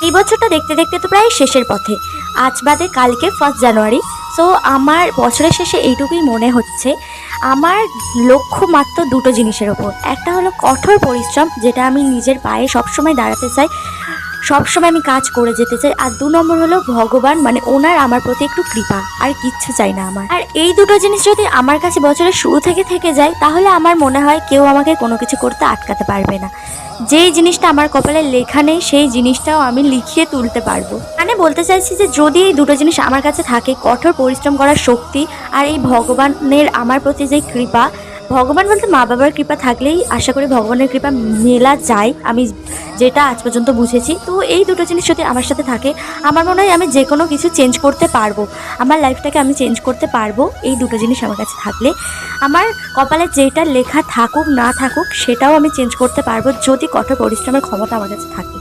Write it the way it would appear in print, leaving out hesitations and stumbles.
এই বছরটা দেখতে দেখতে তো প্রায় শেষের পথে, আজ বাদে কালকে 1 জানুয়ারি। সো আমার বছরের শেষে এইটুকুই মনে হচ্ছে, আমার লক্ষ্য মাত্র দুটো জিনিসের ওপর। একটা হলো কঠোর পরিশ্রম, যেটা আমি নিজের পায়ে সবসময় দাঁড়াতে চাই, সবসময় আমি কাজ করে যেতে চাই। আর 2 নম্বর হলো ভগবান, মানে ওনার আমার প্রতি একটু কৃপা, আর কিচ্ছু চাই না আমার। আর এই দুটো জিনিস যদি আমার কাছে বছরের শুরু থেকে যায়, তাহলে আমার মনে হয় কেউ আমাকে কোনো কিছু করতে আটকাতে পারবে না। যেই জিনিসটা আমার কপালে লেখা নেই, সেই জিনিসটাও আমি লিখিয়ে তুলতে পারবো। মানে বলতে চাইছি যে যদি এই দুটো জিনিস আমার কাছে থাকে, কঠোর পরিশ্রম করার শক্তি আর এই ভগবানের আমার প্রতি যে কৃপা, ভগবান বলতে মা বাবার কৃপা থাকলেই আশা করি ভগবানের কৃপা মেলা যায়, আমি যেটা আজ পর্যন্ত বুঝেছি। তো এই দুটো জিনিস যদি আমার সাথে থাকে, আমার মনে হয় আমি যে কোনো কিছু চেঞ্জ করতে পারবো, আমার লাইফটাকে আমি চেঞ্জ করতে পারবো। এই দুটো জিনিস আমার কাছে থাকলে আমার কপালে যেটা লেখা থাকুক না থাকুক, সেটাও আমি চেঞ্জ করতে পারবো, যদি কঠোর পরিশ্রমের ক্ষমতা আমার কাছে থাকে।